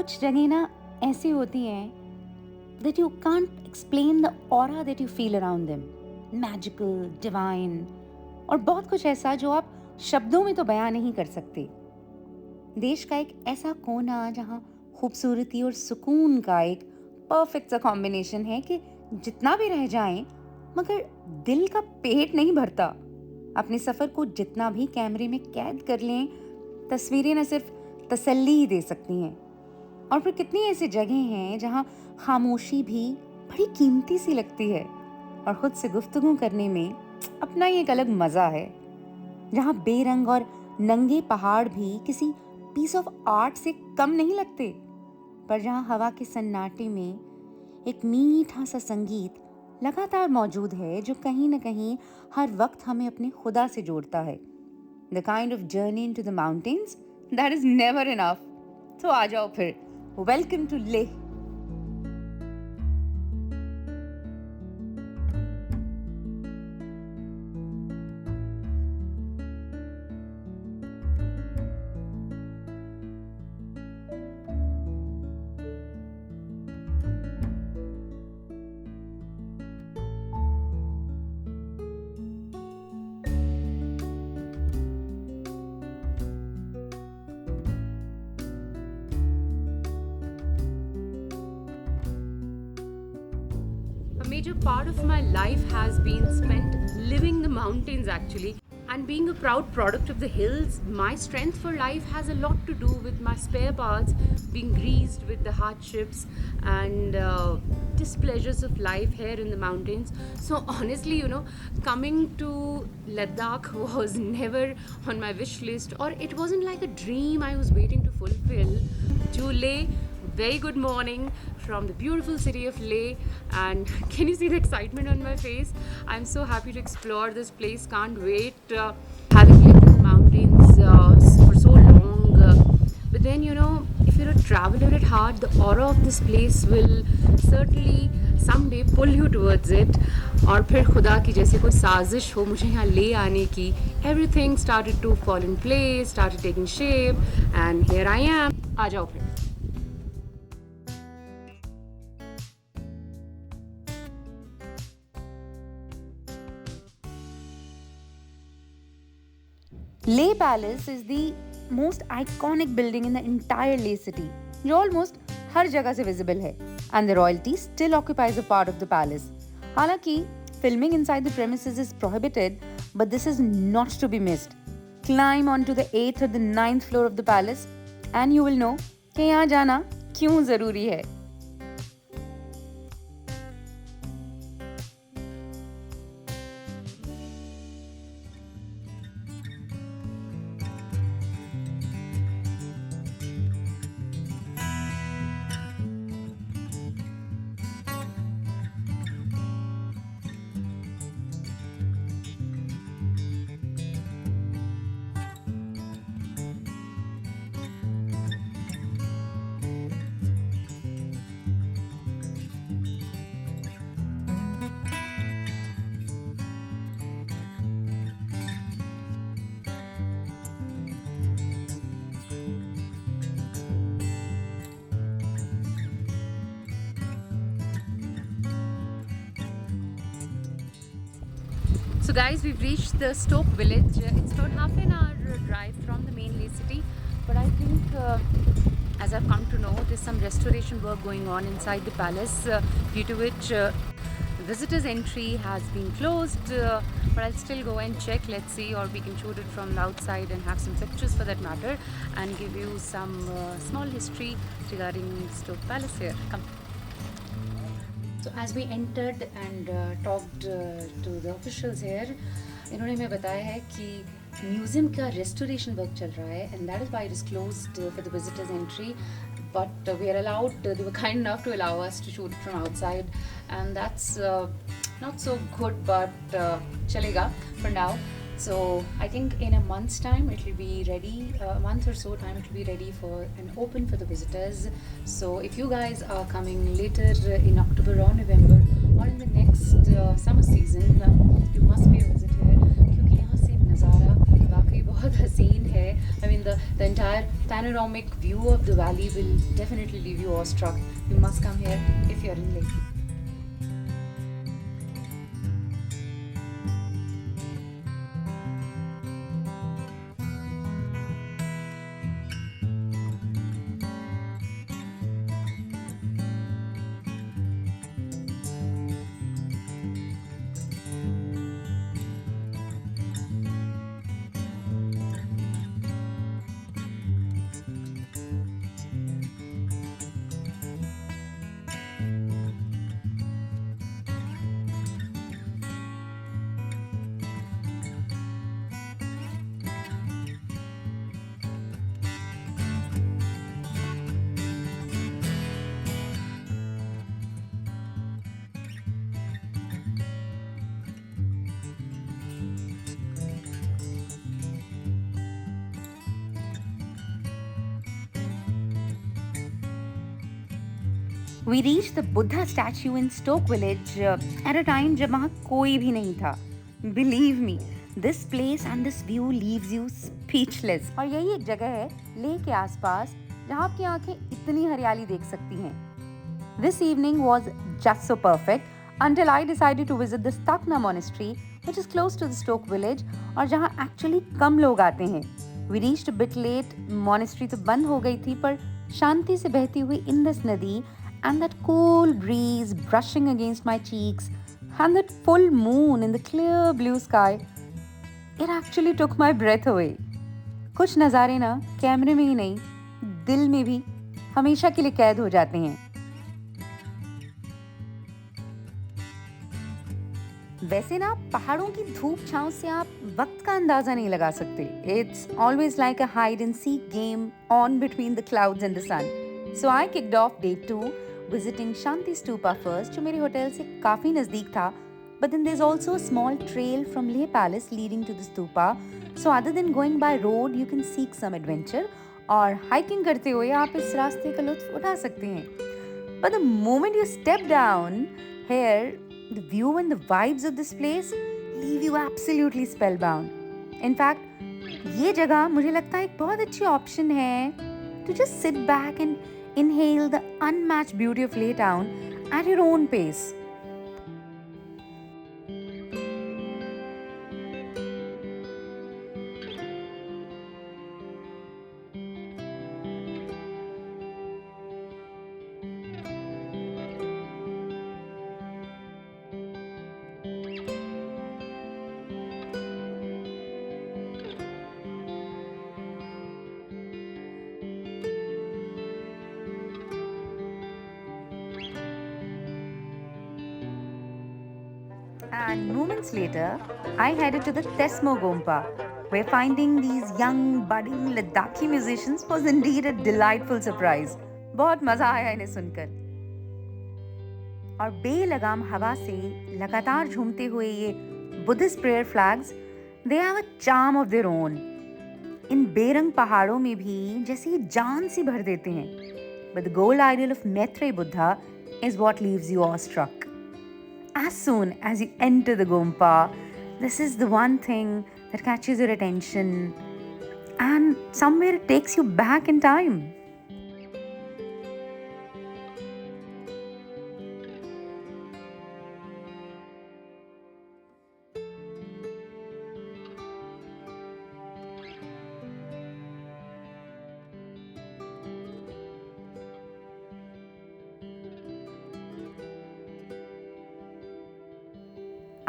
कुछ जगह ना ऐसी होती हैं that you can't explain the aura that you feel around them. Magical, divine और बहुत कुछ ऐसा जो आप शब्दों में तो बयां नहीं कर सकते. देश का एक ऐसा कोना जहाँ खूबसूरती और सुकून का एक परफेक्ट सा कॉम्बिनेशन है कि जितना भी रह जाएं मगर दिल का पेट नहीं भरता. अपने सफ़र को जितना भी कैमरे में कैद कर लें, तस्वीरें न सिर्फ तसल्ली ही दे सकती हैं. और फिर कितनी ऐसी जगह हैं जहाँ खामोशी भी बड़ी कीमती सी लगती है और ख़ुद से गुफ्तगू करने में अपना ही एक अलग मज़ा है. जहाँ बेरंग और नंगे पहाड़ भी किसी पीस ऑफ आर्ट से कम नहीं लगते, पर जहाँ हवा के सन्नाटे में एक मीठा सा संगीत लगातार मौजूद है जो कहीं न कहीं हर वक्त हमें अपने खुदा से जोड़ता है. The kind of journey into the mountains that is never enough. तो आ जाओ फिर. Welcome to Leh. A major part of my life has been spent living the mountains actually, and being a proud product of the hills. My strength for life has a lot to do with my spare parts being greased with the hardships and displeasures of life here in the mountains. So honestly, coming to Ladakh was never on my wish list, or it wasn't like a dream I was waiting to fulfill. To Leh, very good morning from the beautiful city of Leh, and can you see the excitement on my face? I'm so happy to explore this place, can't wait. Having lived in the mountains for so long, but then if you're a traveler at heart, the aura of this place will certainly someday pull you towards it. और फिर खुदा की जैसे कोई साजिश हो मुझे यहाँ ले आने की. Everything started to fall in place, started taking shape, and here I am. आ जाओ फिर. Leh Palace is the most iconic building in the entire Leh city, जो almost हर जगह से visible है, and the royalty still occupies a part of the palace. हालांकि filming inside the premises is prohibited, but this is not to be missed. Climb onto the 8th or the 9th floor of the palace, and you will know कि यहाँ जाना क्यों ज़रूरी है. So guys, we've reached the Sto Village. It's about half an hour drive from the main Leh city, but I think as I've come to know, there's some restoration work going on inside the palace, due to which visitors entry has been closed, but I'll still go and check. Let's see, or we can shoot it from the outside and have some pictures for that matter, and give you some small history regarding Sto Palace here. Come. So as we entered and talked to the officials here, इन्होंने हमें बताया है कि museum का restoration work चल रहा है, and that is why it is closed for the visitors entry. But we are allowed, they were kind enough to allow us to shoot it from outside, and that's not so good, but chalega for now. So I think in a month's time it will be ready, a month or so time it will be ready for and open for the visitors. So if you guys are coming later in October or November or in the next summer season, you must pay a visit here, क्योंकि यहाँ से नज़ारा वाकई बहुत हसीन है. I mean the the entire panoramic view of the valley will definitely leave you awestruck. You must come here if you're in Leh. We reached the Buddha statue in Stoke Village at a time जब वहाँ कोई भी नहीं था. Believe me, this place and this view leaves you speechless. और यही एक जगह है लेह के आसपास जहाँ आपकी आंखें इतनी हरियाली देख सकती हैं. This evening was just so perfect until I decided to visit the Stiksey Monastery, which is close to the Stoke Village और जहाँ actually कम लोग आते हैं. We reached a bit late. Monastery तो बंद हो गई थी पर शांति से बहती हुई इंडस नदी and that cool breeze brushing against my cheeks and that full moon in the clear blue sky, it actually took my breath away. कुछ नज़ारे ना कैमरे में ही नहीं दिल में भी हमेशा के लिए कैद हो जाते हैं. वैसे ना पहाड़ों की धूप छांव से आप वक्त का अंदाजा नहीं लगा सकते. It's always like a hide and seek game on between the clouds and the sun. So I kicked off day 2 visiting Shanti Stupa first, जो मेरे होटल से काफी नजदीक था. But then there's also a small trail from Leh Palace leading to the stupa. So other than going by road, you can seek some adventure. और hiking करते हुए आप इस रास्ते का लुत्फ उठा सकते हैं. But the moment you step down here, the view and the vibes of this place leave you absolutely spellbound. In fact, ये जगह मुझे लगता है एक बहुत अच्छी ऑप्शन है to just sit back and inhale the unmatched beauty of Leh town at your own pace. And moments later, I headed to the Tesmo Gompa, where finding these young, budding Ladakhi musicians was indeed a delightful surprise. बहुत मजा आया इन्हें सुनकर. और बेलगाम हवा से लगातार झूमते हुए ये Buddhist prayer flags, they have a charm of their own. इन बेरंग पहाड़ों में भी जैसे जान सी भर देते हैं. But the gold idol of Maitreya Buddha is what leaves you awestruck. As soon as you enter the Gompa, this is the one thing that catches your attention and somewhere it takes you back in time.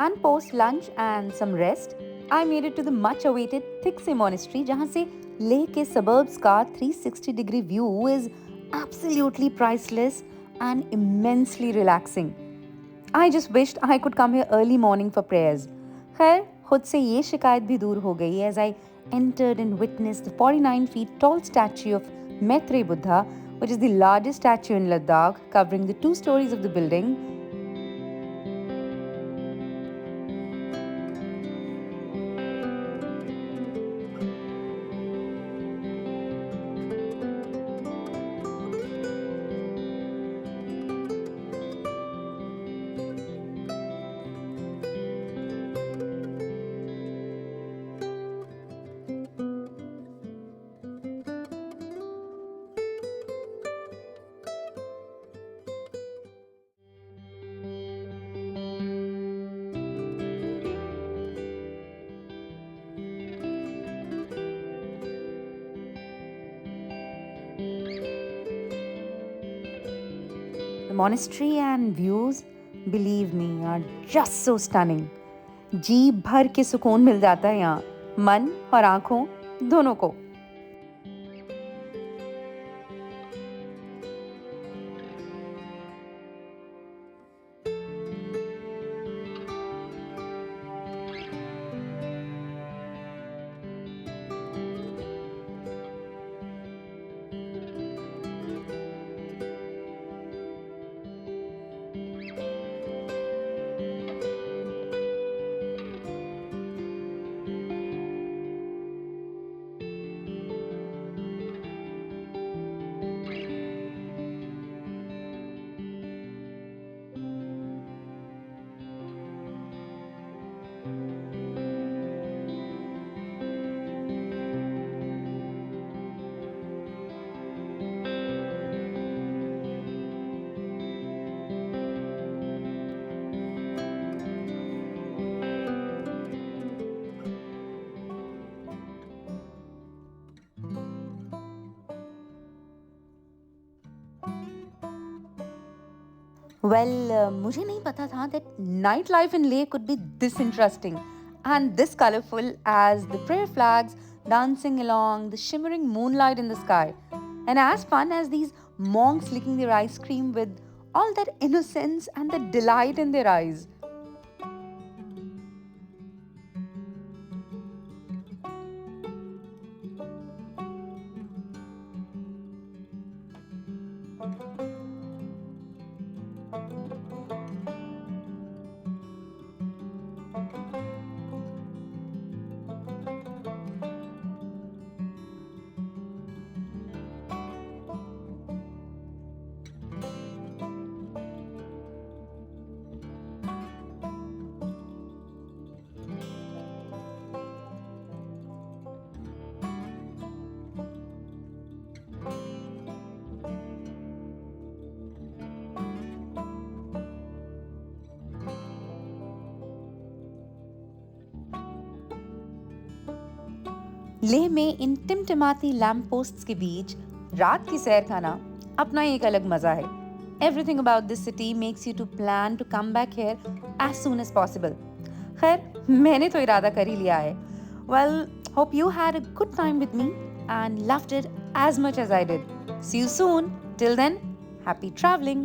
And post lunch and some rest, I made it to the much awaited Stiksey Monastery, जहाँ से लेह के suburbs का 360-degree view is absolutely priceless and immensely relaxing. I just wished I could come here early morning for prayers. खैर खुद से ये शिकायत भी दूर हो गई as I entered and witnessed the 49 feet tall statue of Maitreya Buddha, which is the largest statue in Ladakh, covering the 2 stories of the building. monastery and views, believe me, are just so stunning. जी भर के सुकून मिल जाता है यहाँ, मन और आँखों दोनों को. Well, मुझे नहीं पता था that nightlife in Leh could be this interesting and this colorful as the prayer flags dancing along the shimmering moonlight in the sky, and as fun as these monks licking their ice cream with all that innocence and the delight in their eyes. Leh में इन टिमटिमाती lamp posts के बीच रात की सैर खाना अपना ही एक अलग मजा है. Everything about this city makes you to plan to come back here as soon as possible. खैर मैंने तो इरादा कर ही लिया है. Well, hope you had a good time with me and loved it as much as I did. See you soon. Till then, happy traveling.